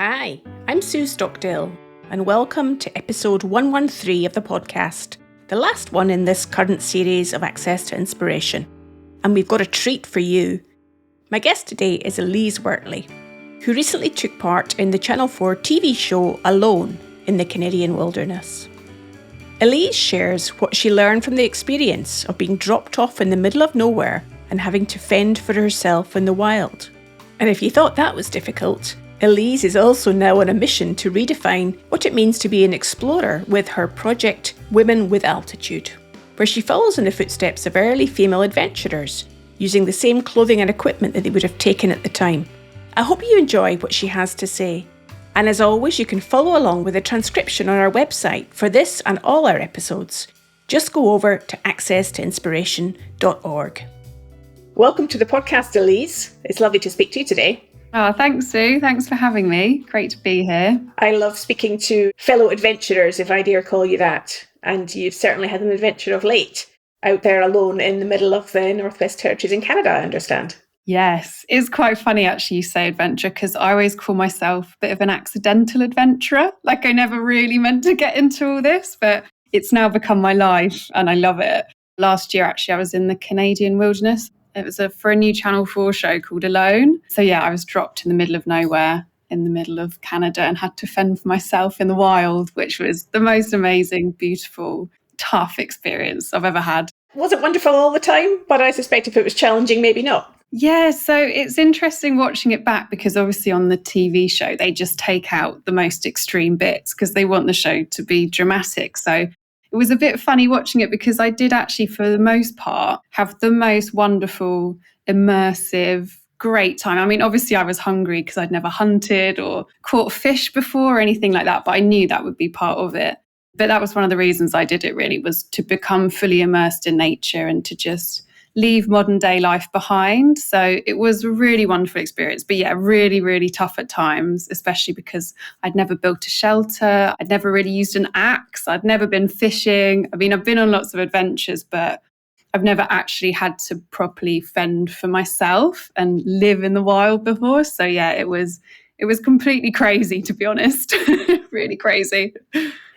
Hi, I'm Sue Stockdale, and welcome to episode 113 of the podcast, the last one in this current series of Access to Inspiration. And we've got a treat for you. My guest today is Elise Wortley, who recently took part in the Channel 4 TV show Alone in the Canadian Wilderness. Elise shares what she learned from the experience of being dropped off in the middle of nowhere and having to fend for herself in the wild. And if you thought that was difficult, Elise is also now on a mission to redefine what it means to be an explorer with her project Women with Altitude, where she follows in the footsteps of early female adventurers, using the same clothing and equipment that they would have taken at the time. I hope you enjoy what she has to say. And as always, you can follow along with a transcription on our website for this and all our episodes. Just go over to accesstoinspiration.org. Welcome to the podcast, Elise. It's lovely to speak to you today. Oh, thanks, Sue. Thanks for having me. Great to be here. I love speaking to fellow adventurers, if I dare call you that. And you've certainly had an adventure of late, out there alone in the middle of the Northwest Territories in Canada, I understand. Yes, it's quite funny actually you say adventure, because I always call myself a bit of an accidental adventurer. Like I never really meant to get into all this, but it's now become my life and I love it. Last year, actually, I was in the Canadian wilderness. It was for a new Channel 4 show called Alone. So yeah, I was dropped in the middle of nowhere in the middle of Canada and had to fend for myself in the wild, which was the most amazing, beautiful, tough experience I've ever had. Was it wonderful all the time? But I suspect if it was challenging, maybe not. Yeah, so it's interesting watching it back because obviously on the TV show, they just take out the most extreme bits because they want the show to be dramatic. So it was a bit funny watching it because I did actually, for the most part, have the most wonderful, immersive, great time. I mean, obviously I was hungry because I'd never hunted or caught fish before or anything like that, but I knew that would be part of it. But that was one of the reasons I did it really, was to become fully immersed in nature and to just leave modern day life behind. So it was a really wonderful experience. But yeah, really, really tough at times, especially because I'd never built a shelter. I'd never really used an axe. I'd never been fishing. I mean, I've been on lots of adventures, but I've never actually had to properly fend for myself and live in the wild before. So yeah, it was completely crazy, to be honest. Really crazy.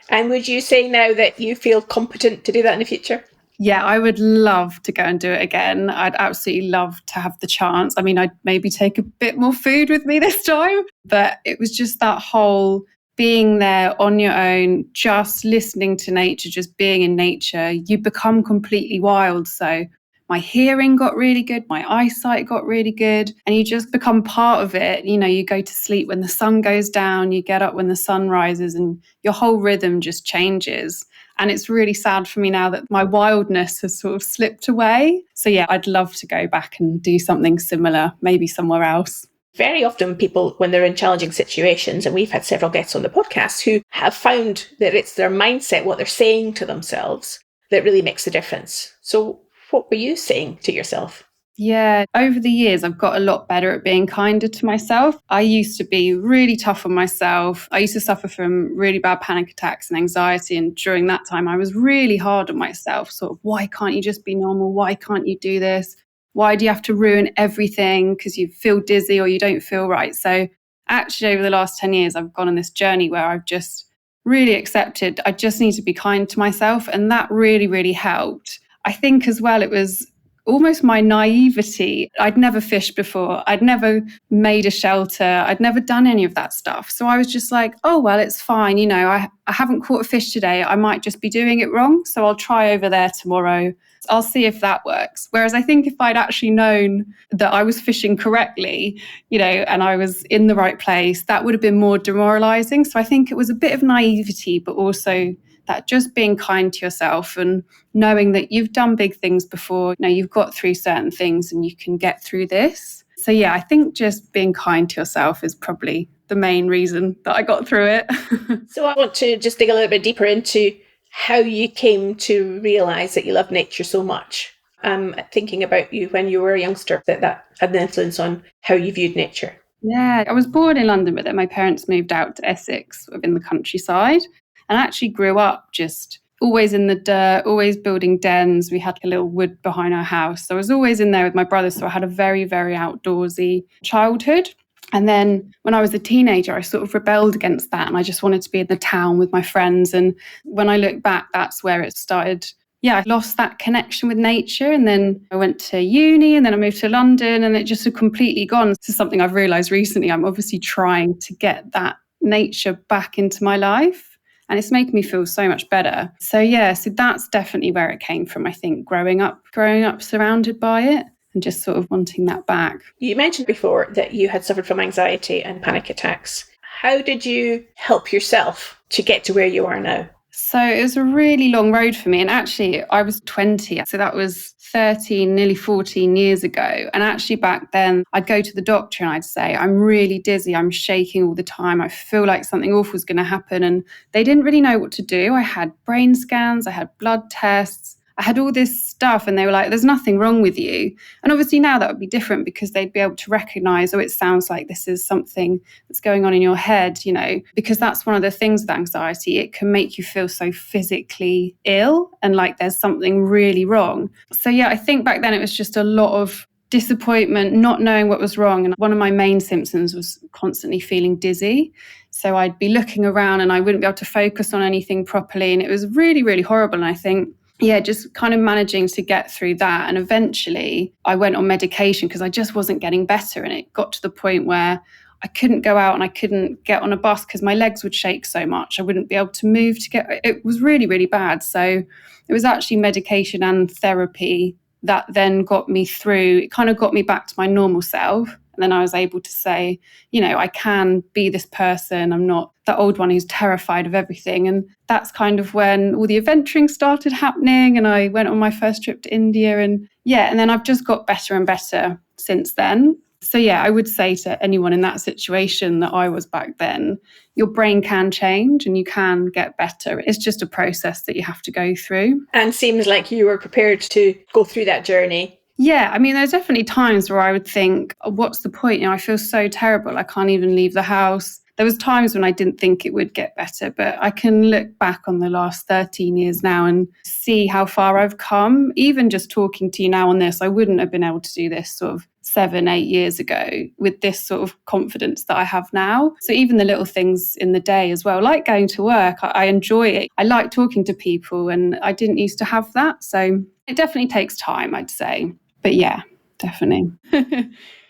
And would you say now that you feel competent to do that in the future? Yeah, I would love to go and do it again. I'd absolutely love to have the chance. I mean, I'd maybe take a bit more food with me this time, but it was just that whole being there on your own, just listening to nature, just being in nature. You become completely wild. So my hearing got really good, my eyesight got really good, and you just become part of it. You know, you go to sleep when the sun goes down, you get up when the sun rises, and your whole rhythm just changes. And it's really sad for me now that my wildness has sort of slipped away. So yeah, I'd love to go back and do something similar, maybe somewhere else. Very often people, when they're in challenging situations, and we've had several guests on the podcast who have found that it's their mindset, what they're saying to themselves, that really makes the difference. So what were you saying to yourself? Yeah, over the years, I've got a lot better at being kinder to myself. I used to be really tough on myself. I used to suffer from really bad panic attacks and anxiety. And during that time, I was really hard on myself. Sort of, why can't you just be normal? Why can't you do this? Why do you have to ruin everything because you feel dizzy or you don't feel right? So actually, over the last 10 years, I've gone on this journey where I've just really accepted I just need to be kind to myself. And that really, really helped. I think as well, it was almost my naivety. I'd never fished before. I'd never made a shelter. I'd never done any of that stuff. So I was just like, oh, well, it's fine. You know, I haven't caught a fish today. I might just be doing it wrong. So I'll try over there tomorrow. I'll see if that works. Whereas I think if I'd actually known that I was fishing correctly, you know, and I was in the right place, that would have been more demoralizing. So I think it was a bit of naivety, but also that just being kind to yourself and knowing that you've done big things before, you know, you've got through certain things and you can get through this. So yeah, I think just being kind to yourself is probably the main reason that I got through it. So I want to just dig a little bit deeper into how you came to realise that you love nature so much. Thinking about you when you were a youngster, that had an influence on how you viewed nature. Yeah, I was born in London, but then my parents moved out to Essex, in the countryside. And I actually grew up just always in the dirt, always building dens. We had a little wood behind our house. So I was always in there with my brother. So I had a very, very outdoorsy childhood. And then when I was a teenager, I sort of rebelled against that and I just wanted to be in the town with my friends. And when I look back, that's where it started. Yeah, I lost that connection with nature. And then I went to uni and then I moved to London and it just had completely gone. This is something I've realised recently. I'm obviously trying to get that nature back into my life. And it's making me feel so much better. So that's definitely where it came from, I think, growing up surrounded by it and just sort of wanting that back. You mentioned before that you had suffered from anxiety and panic attacks. How did you help yourself to get to where you are now? So it was a really long road for me. And actually, I was 20. So that was 13, nearly 14 years ago. And actually back then, I'd go to the doctor and I'd say, I'm really dizzy. I'm shaking all the time. I feel like something awful is going to happen. And they didn't really know what to do. I had brain scans. I had blood tests. I had all this stuff and they were like, there's nothing wrong with you. And obviously now that would be different because they'd be able to recognize, oh, it sounds like this is something that's going on in your head, because that's one of the things with anxiety. It can make you feel so physically ill and like there's something really wrong. So I think back then it was just a lot of disappointment, not knowing what was wrong. And one of my main symptoms was constantly feeling dizzy. So I'd be looking around and I wouldn't be able to focus on anything properly. And it was really, really horrible. And I think just kind of managing to get through that. And eventually I went on medication because I just wasn't getting better. And it got to the point where I couldn't go out and I couldn't get on a bus because my legs would shake so much. I wouldn't be able to move it was really, really bad. So it was actually medication and therapy that then got me through. It kind of got me back to my normal self. And then I was able to say, I can be this person. I'm not that old one who's terrified of everything. And that's kind of when all the adventuring started happening. And I went on my first trip to India. And then I've just got better and better since then. So I would say to anyone in that situation that I was back then, your brain can change and you can get better. It's just a process that you have to go through. And seems like you were prepared to go through that journey. Yeah, I mean, there's definitely times where I would think, oh, what's the point? I feel so terrible. I can't even leave the house. There was times when I didn't think it would get better, but I can look back on the last 13 years now and see how far I've come. Even just talking to you now on this, I wouldn't have been able to do this sort of 7, 8 years ago with this sort of confidence that I have now. So even the little things in the day as well, like going to work, I enjoy it. I like talking to people and I didn't used to have that. So it definitely takes time, I'd say. But definitely.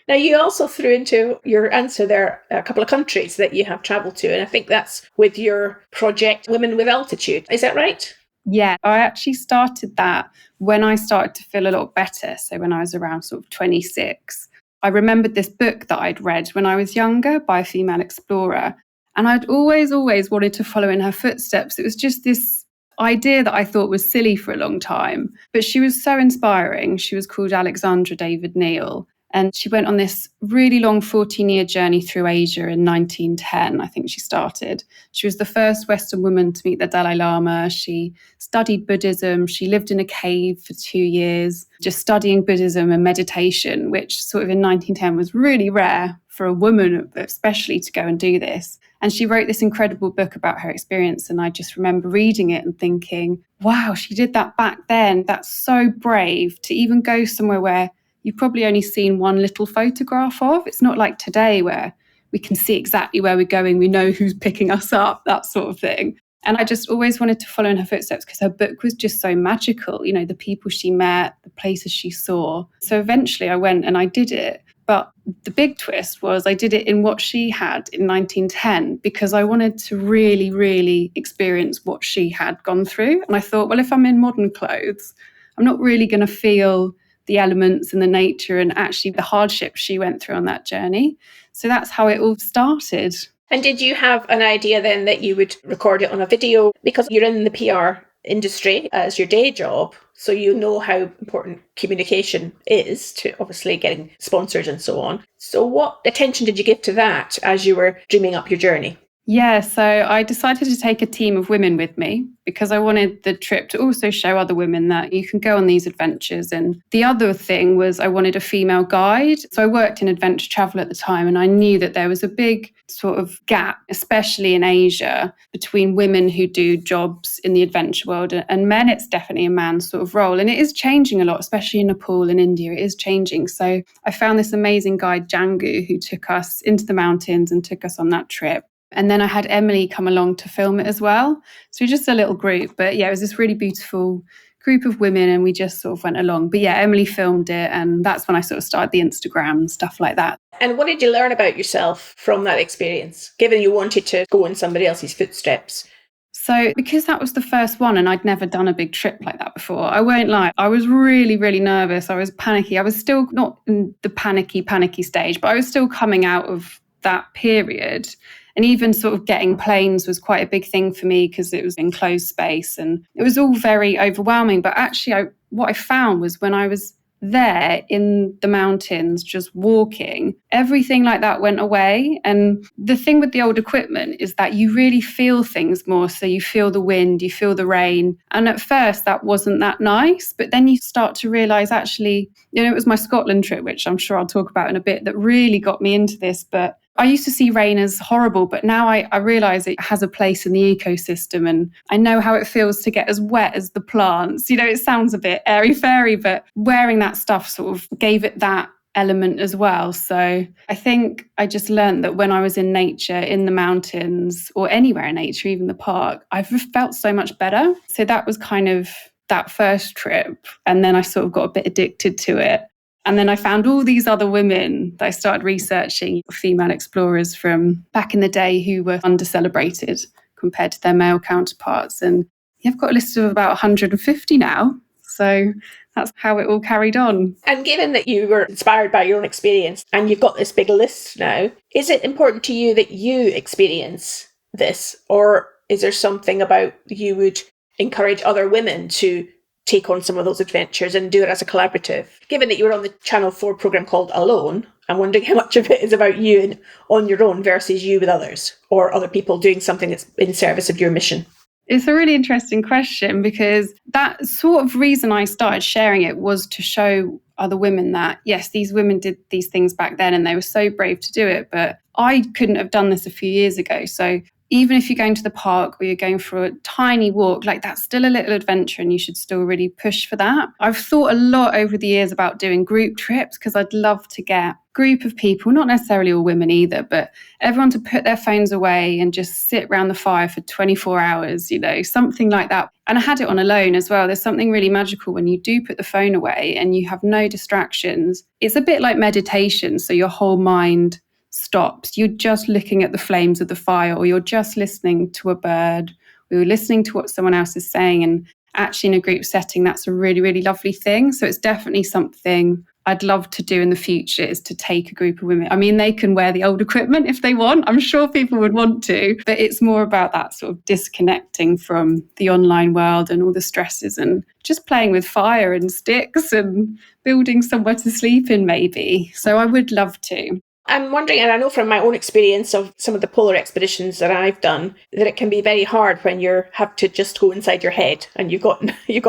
Now, you also threw into your answer there a couple of countries that you have travelled to. And I think that's with your project, Women with Altitude. Is that right? Yeah, I actually started that when I started to feel a lot better. So when I was around sort of 26, I remembered this book that I'd read when I was younger by a female explorer. And I'd always wanted to follow in her footsteps. It was just this idea that I thought was silly for a long time. But she was so inspiring. She was called Alexandra David Neal. And she went on this really long 14-year journey through Asia in 1910, I think she started. She was the first Western woman to meet the Dalai Lama. She studied Buddhism. She lived in a cave for 2 years, just studying Buddhism and meditation, which sort of in 1910 was really rare for a woman, especially to go and do this. And she wrote this incredible book about her experience. And I just remember reading it and thinking, wow, she did that back then. That's so brave to even go somewhere where you've probably only seen one little photograph of. It's not like today where we can see exactly where we're going. We know who's picking us up, that sort of thing. And I just always wanted to follow in her footsteps because her book was just so magical. The people she met, the places she saw. So eventually I went and I did it. But the big twist was I did it in what she had in 1910 because I wanted to really, really experience what she had gone through. And I thought, well, if I'm in modern clothes, I'm not really going to feel the elements and the nature and actually the hardships she went through on that journey. So that's how it all started. And did you have an idea then that you would record it on a video? Because you're in the PR industry as your day job, so you know how important communication is to obviously getting sponsors and so on. So what attention did you give to that as you were dreaming up your journey? Yeah, so I decided to take a team of women with me because I wanted the trip to also show other women that you can go on these adventures. And the other thing was I wanted a female guide. So I worked in adventure travel at the time, and I knew that there was a big sort of gap, especially in Asia, between women who do jobs in the adventure world and men. It's definitely a man's sort of role. And it is changing a lot, especially in Nepal and India. It is changing. So I found this amazing guide, Jangu, who took us into the mountains and took us on that trip. And then I had Emily come along to film it as well. So just a little group. But yeah, it was this really beautiful group of women and we just sort of went along. But yeah, Emily filmed it and that's when I sort of started the Instagram and stuff like that. And what did you learn about yourself from that experience, given you wanted to go in somebody else's footsteps? So because that was the first one and I'd never done a big trip like that before, I won't lie, I was really, really nervous. I was panicky. I was still not in the panicky stage, but I was still coming out of that period. And even sort of getting planes was quite a big thing for me because it was enclosed space and it was all very overwhelming. But actually, what I found was when I was there in the mountains, just walking, everything like that went away. And the thing with the old equipment is that you really feel things more. So you feel the wind, you feel the rain. And at first that wasn't that nice, but then you start to realize actually, it was my Scotland trip, which I'm sure I'll talk about in a bit, that really got me into this. But I used to see rain as horrible, but now I realise it has a place in the ecosystem and I know how it feels to get as wet as the plants. It sounds a bit airy-fairy, but wearing that stuff sort of gave it that element as well. So I think I just learned that when I was in nature, in the mountains or anywhere in nature, even the park, I've felt so much better. So that was kind of that first trip. And then I sort of got a bit addicted to it. And then I found all these other women that I started researching, female explorers from back in the day who were under-celebrated compared to their male counterparts. And I've got a list of about 150 now. So that's how it all carried on. And given that you were inspired by your own experience and you've got this big list now, is it important to you that you experience this? Or is there something about you would encourage other women to take on some of those adventures and do it as a collaborative? Given that you were on the Channel 4 programme called Alone, I'm wondering how much of it is about you and on your own versus you with others or other people doing something that's in service of your mission. It's a really interesting question because that sort of reason I started sharing it was to show other women that, yes, these women did these things back then and they were so brave to do it, but I couldn't have done this a few years ago. So even if you're going to the park or you're going for a tiny walk, like that's still a little adventure and you should still really push for that. I've thought a lot over the years about doing group trips because I'd love to get a group of people, not necessarily all women either, but everyone to put their phones away and just sit around the fire for 24 hours, something like that. And I had it on Alone as well. There's something really magical when you do put the phone away and you have no distractions. It's a bit like meditation. So your whole mind stops. You're just looking at the flames of the fire, or you're just listening to a bird, or you're listening to what someone else is saying. And actually in a group setting, that's a really, really lovely thing. So it's definitely something I'd love to do in the future, is to take a group of women. I mean, they can wear the old equipment if they want. I'm sure people would want to, but it's more about that sort of disconnecting from the online world and all the stresses and just playing with fire and sticks and building somewhere to sleep in maybe. So I would love to. I'm wondering, and I know from my own experience of some of the polar expeditions that I've done, that it can be very hard when you have to just go inside your head and you've got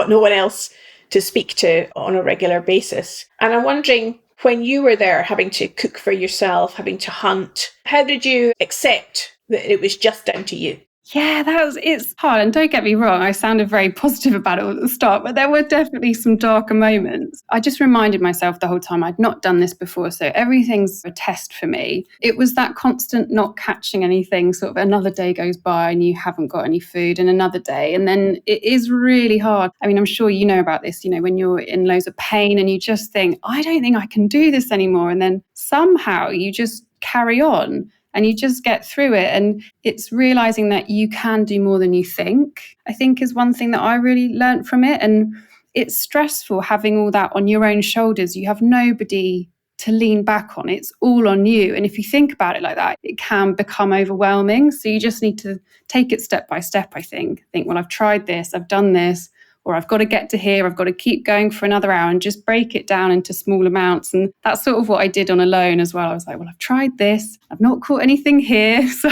no one else to speak to on a regular basis. And I'm wondering, when you were there having to cook for yourself, having to hunt, how did you accept that it was just down to you? Yeah, it's hard. And don't get me wrong, I sounded very positive about it at the start, but there were definitely some darker moments. I just reminded myself the whole time I'd not done this before, so everything's a test for me. It was that constant not catching anything, sort of another day goes by and you haven't got any food, and another day. And then it is really hard. I mean, I'm sure you know about this, when you're in loads of pain and you just think, I don't think I can do this anymore. And then somehow you just carry on. And you just get through it. And it's realizing that you can do more than you think, I think, is one thing that I really learned from it. And it's stressful having all that on your own shoulders. You have nobody to lean back on. It's all on you. And if you think about it like that, it can become overwhelming. So you just need to take it step by step, I think. Well, I've tried this, I've done this. or I've got to get to here, I've got to keep going for another hour, and just break it down into small amounts. And that's sort of what I did on Alone as well. I was like, well, I've tried this, I've not caught anything here, so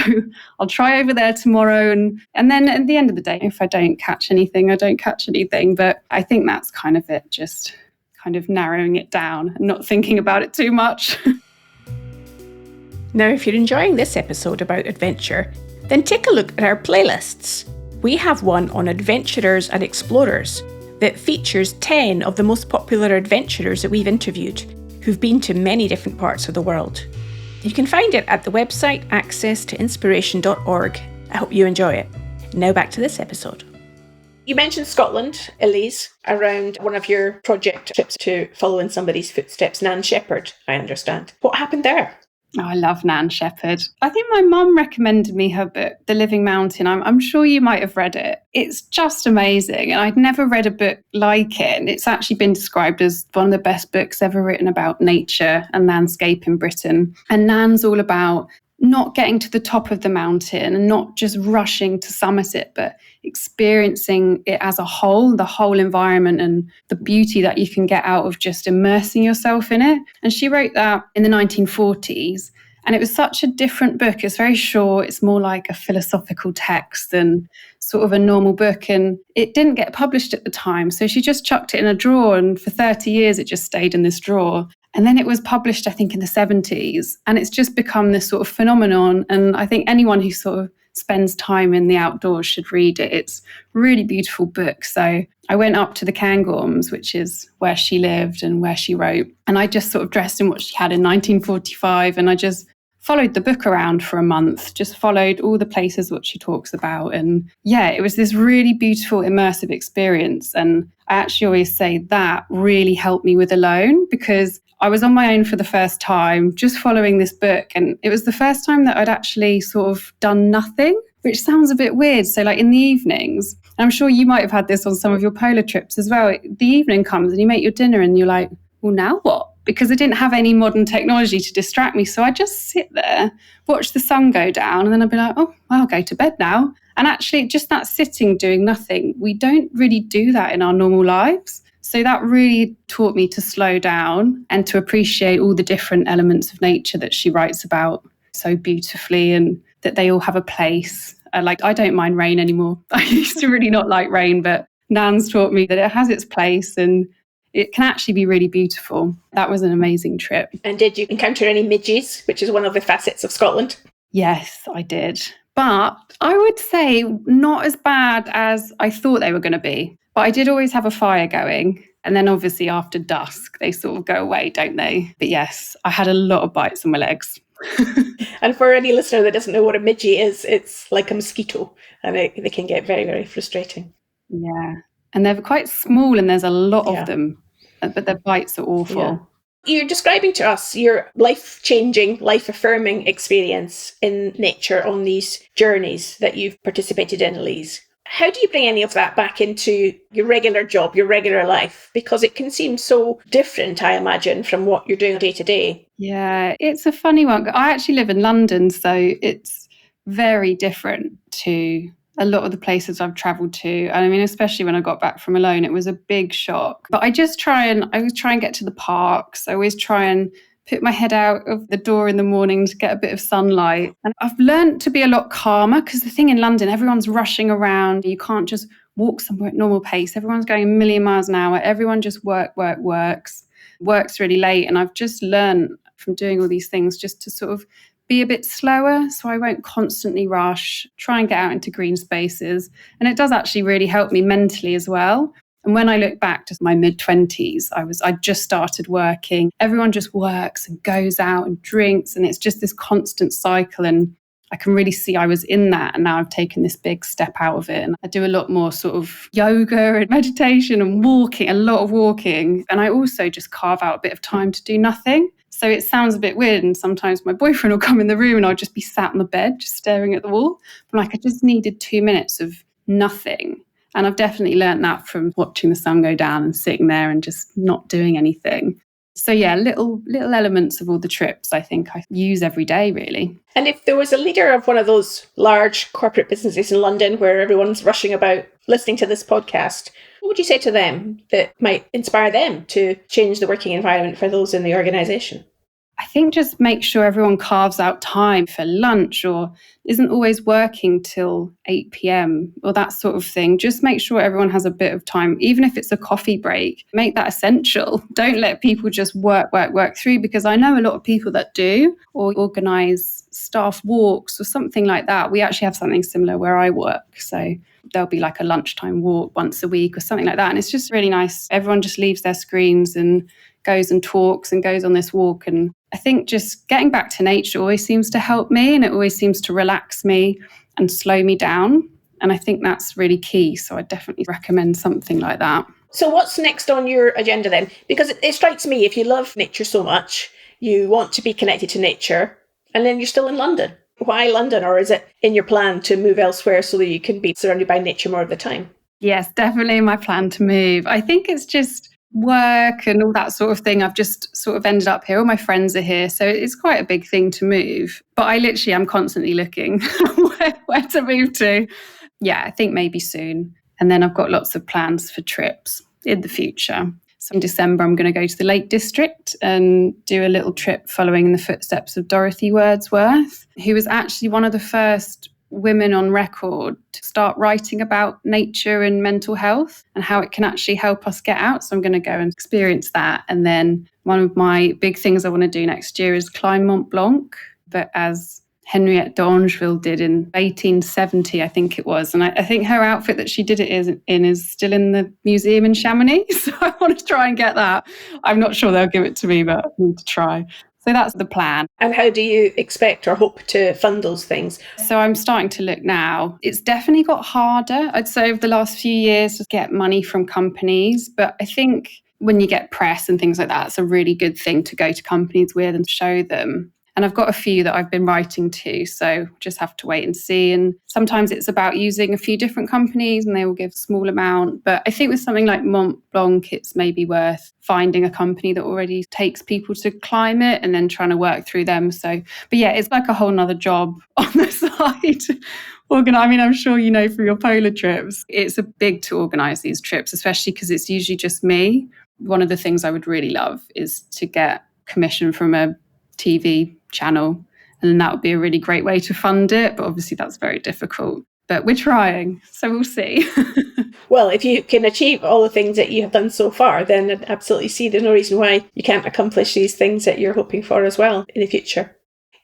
I'll try over there tomorrow. And then at the end of the day, if I don't catch anything, I don't catch anything. But I think that's kind of it, just kind of narrowing it down and not thinking about it too much. Now, if you're enjoying this episode about adventure, then take a look at our playlists. We have one on adventurers and explorers that features 10 of the most popular adventurers that we've interviewed, who've been to many different parts of the world. You can find it at the website accesstoinspiration.org. I hope you enjoy it. Now back to this episode. You mentioned Scotland, Elise, around one of your project trips to follow in somebody's footsteps, Nan Shepherd, I understand. What happened there? Oh, I love Nan Shepherd. I think my mum recommended me her book, The Living Mountain. I'm sure you might have read it. It's just amazing. And I'd never read a book like it. And it's actually been described as one of the best books ever written about nature and landscape in Britain. And Nan's all about not getting to the top of the mountain and not just rushing to summit it, but experiencing it as a whole, the whole environment and the beauty that you can get out of just immersing yourself in it. And she wrote that in the 1940s. And it was such a different book. It's very short. It's more like a philosophical text than sort of a normal book. And it didn't get published at the time. So she just chucked it in a drawer. And for 30 years, it just stayed in this drawer. And then it was published, I think, in the 70s. And it's just become this sort of phenomenon. And I think anyone who sort of spends time in the outdoors should read it. It's a really beautiful book. So I went up to the Cairngorms, which is where she lived and where she wrote. And I just sort of dressed in what she had in 1945. And I just followed the book around for a month, just followed all the places what she talks about. And yeah, it was this really beautiful, immersive experience. And I actually always say that really helped me with Alone, because I was on my own for the first time, just following this book. And it was the first time that I'd actually sort of done nothing, which sounds a bit weird. So like in the evenings, and I'm sure you might have had this on some of your polar trips as well. The evening comes and you make your dinner and you're like, well, now what? Because I didn't have any modern technology to distract me. So I just sit there, watch the sun go down, and then I'd be like, oh, well, I'll go to bed now. And actually just that sitting, doing nothing, we don't really do that in our normal lives. So that really taught me to slow down and to appreciate all the different elements of nature that she writes about so beautifully, and that they all have a place. Like, I don't mind rain anymore. I used to really not like rain, but Nan's taught me that it has its place and it can actually be really beautiful. That was an amazing trip. And did you encounter any midges, which is one of the facets of Scotland? Yes, I did. But I would say not as bad as I thought they were going to be. But I did always have a fire going. And then obviously after dusk, they sort of go away, don't they? But yes, I had a lot of bites on my legs. And for any listener that doesn't know what a midgie is, it's like a mosquito, and they can get very, very frustrating. Yeah. And they're quite small and there's a lot of them, but their bites are awful. Yeah. You're describing to us your life-changing, life-affirming experience in nature on these journeys that you've participated in, Elise. How do you bring any of that back into your regular job, your regular life? Because it can seem so different, I imagine, from what you're doing day to day. Yeah, it's a funny one. I actually live in London, so it's very different to a lot of the places I've travelled to. And I mean, especially when I got back from Alone, it was a big shock. But I always try and get to the parks. I always try and put my head out of the door in the morning to get a bit of sunlight. And I've learned to be a lot calmer, because the thing in London, everyone's rushing around. You can't just walk somewhere at normal pace. Everyone's going a million miles an hour. Everyone just works really late. And I've just learned from doing all these things just to sort of be a bit slower, so I won't constantly rush, try and get out into green spaces. And it does actually really help me mentally as well. And when I look back to my mid-20s, I just started working. Everyone just works and goes out and drinks, and it's just this constant cycle. And I can really see I was in that, and now I've taken this big step out of it. And I do a lot more sort of yoga and meditation and walking, a lot of walking. And I also just carve out a bit of time to do nothing. So it sounds a bit weird, and sometimes my boyfriend will come in the room and I'll just be sat on the bed just staring at the wall. I'm like, I just needed 2 minutes of nothing. And I've definitely learned that from watching the sun go down and sitting there and just not doing anything. So yeah, little elements of all the trips I think I use every day, really. And if there was a leader of one of those large corporate businesses in London where everyone's rushing about listening to this podcast, what would you say to them that might inspire them to change the working environment for those in the organisation? I think just make sure everyone carves out time for lunch or isn't always working till 8 p.m. or that sort of thing. Just make sure everyone has a bit of time, even if it's a coffee break. Make that essential. Don't let people just work through, because I know a lot of people that do, or organise staff walks or something like that. We actually have something similar where I work. So there'll be like a lunchtime walk once a week or something like that. And it's just really nice. Everyone just leaves their screens and goes and talks and goes on this walk. And I think just getting back to nature always seems to help me, and it always seems to relax me and slow me down. And I think that's really key. So I definitely recommend something like that. So what's next on your agenda then? Because it strikes me, if you love nature so much, you want to be connected to nature, and then you're still in London. Why London? Or is it in your plan to move elsewhere so that you can be surrounded by nature more of the time? Yes, definitely my plan to move. I think it's just work and all that sort of thing. I've just sort of ended up here. All my friends are here. So it's quite a big thing to move. But I literally am constantly looking where to move to. Yeah, I think maybe soon. And then I've got lots of plans for trips in the future. So in December, I'm going to go to the Lake District and do a little trip following in the footsteps of Dorothy Wordsworth, who was actually one of the first women on record to start writing about nature and mental health and how it can actually help us get out. So I'm going to go and experience that. And then one of my big things I want to do next year is climb Mont Blanc, but as Henriette d'Angeville did in 1870, I think it was. And I think her outfit that she did it is still in the museum in Chamonix. So I want to try and get that. I'm not sure they'll give it to me, but I need to try. So that's the plan. And how do you expect or hope to fund those things? So I'm starting to look now. It's definitely got harder, I'd say, over the last few years to get money from companies. But I think when you get press and things like that, it's a really good thing to go to companies with and show them. And I've got a few that I've been writing to, so just have to wait and see. And sometimes it's about using a few different companies and they will give a small amount. But I think with something like Mont Blanc, it's maybe worth finding a company that already takes people to climb it and then trying to work through them. So, but yeah, it's like a whole nother job on the side. I mean, I'm sure you know from your polar trips, it's a big to organise these trips, especially because it's usually just me. One of the things I would really love is to get commission from a TV channel, and that would be a really great way to fund it, but obviously that's very difficult, but we're trying, so we'll see. Well, if you can achieve all the things that you have done so far, then I'd absolutely see there's no reason why you can't accomplish these things that you're hoping for as well in the future.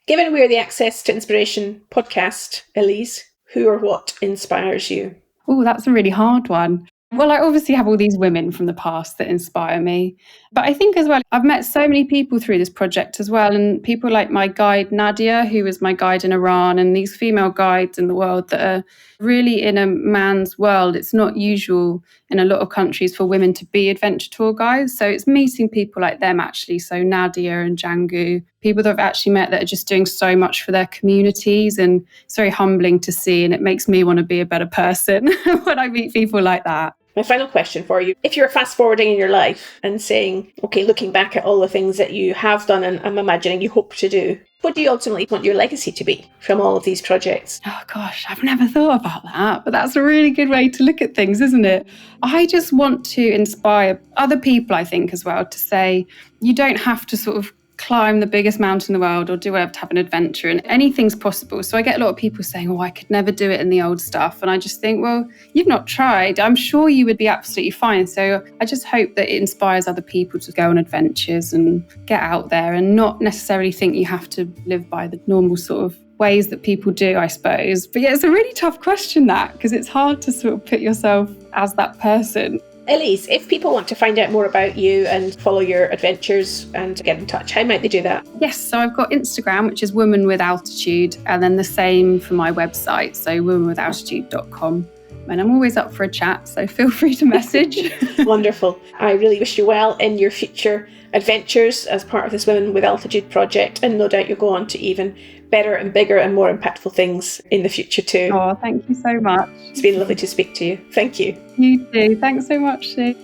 Given we're the Access to Inspiration podcast, Elise, who or what inspires you? Oh, that's a really hard one. Well, I obviously have all these women from the past that inspire me. But I think as well, I've met so many people through this project as well. And people like my guide, Nadia, who was my guide in Iran, and these female guides in the world that are really in a man's world. It's not usual in a lot of countries for women to be adventure tour guides. So it's meeting people like them, actually. So Nadia and Django, people that I've actually met that are just doing so much for their communities. And it's very humbling to see. And it makes me want to be a better person when I meet people like that. My final question for you, if you're fast forwarding in your life and saying, okay, looking back at all the things that you have done and I'm imagining you hope to do, what do you ultimately want your legacy to be from all of these projects? Oh gosh, I've never thought about that, but that's a really good way to look at things, isn't it? I just want to inspire other people, I think, as well, to say you don't have to sort of climb the biggest mountain in the world or do whatever to have an adventure, and anything's possible. So I get a lot of people saying, I could never do it in the old stuff. And I just think, well, you've not tried. I'm sure you would be absolutely fine. So I just hope that it inspires other people to go on adventures and get out there and not necessarily think you have to live by the normal sort of ways that people do, I suppose. But yeah, it's a really tough question, that, because it's hard to sort of put yourself as that person. Elise, if people want to find out more about you and follow your adventures and get in touch, how might they do that? Yes, so I've got Instagram, which is Woman with Altitude, and then the same for my website, so womanwithaltitude.com. And I'm always up for a chat, so feel free to message. Wonderful. I really wish you well in your future adventures as part of this Women with Altitude project, and no doubt you'll go on to even better and bigger and more impactful things in the future too. Oh, thank you so much. It's been lovely to speak to you. Thank you. You too. Thanks so much, Sue.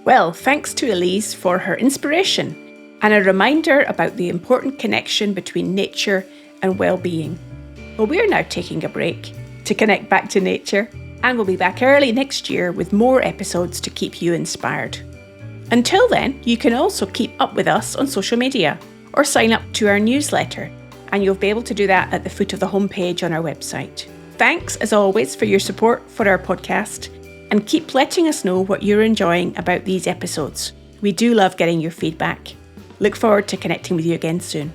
Well, thanks to Elise for her inspiration and a reminder about the important connection between nature and well-being. Well, we're now taking a break to connect back to nature, and we'll be back early next year with more episodes to keep you inspired. Until then, you can also keep up with us on social media or sign up to our newsletter, and you'll be able to do that at the foot of the homepage on our website. Thanks, as always, for your support for our podcast, and keep letting us know what you're enjoying about these episodes. We do love getting your feedback. Look forward to connecting with you again soon.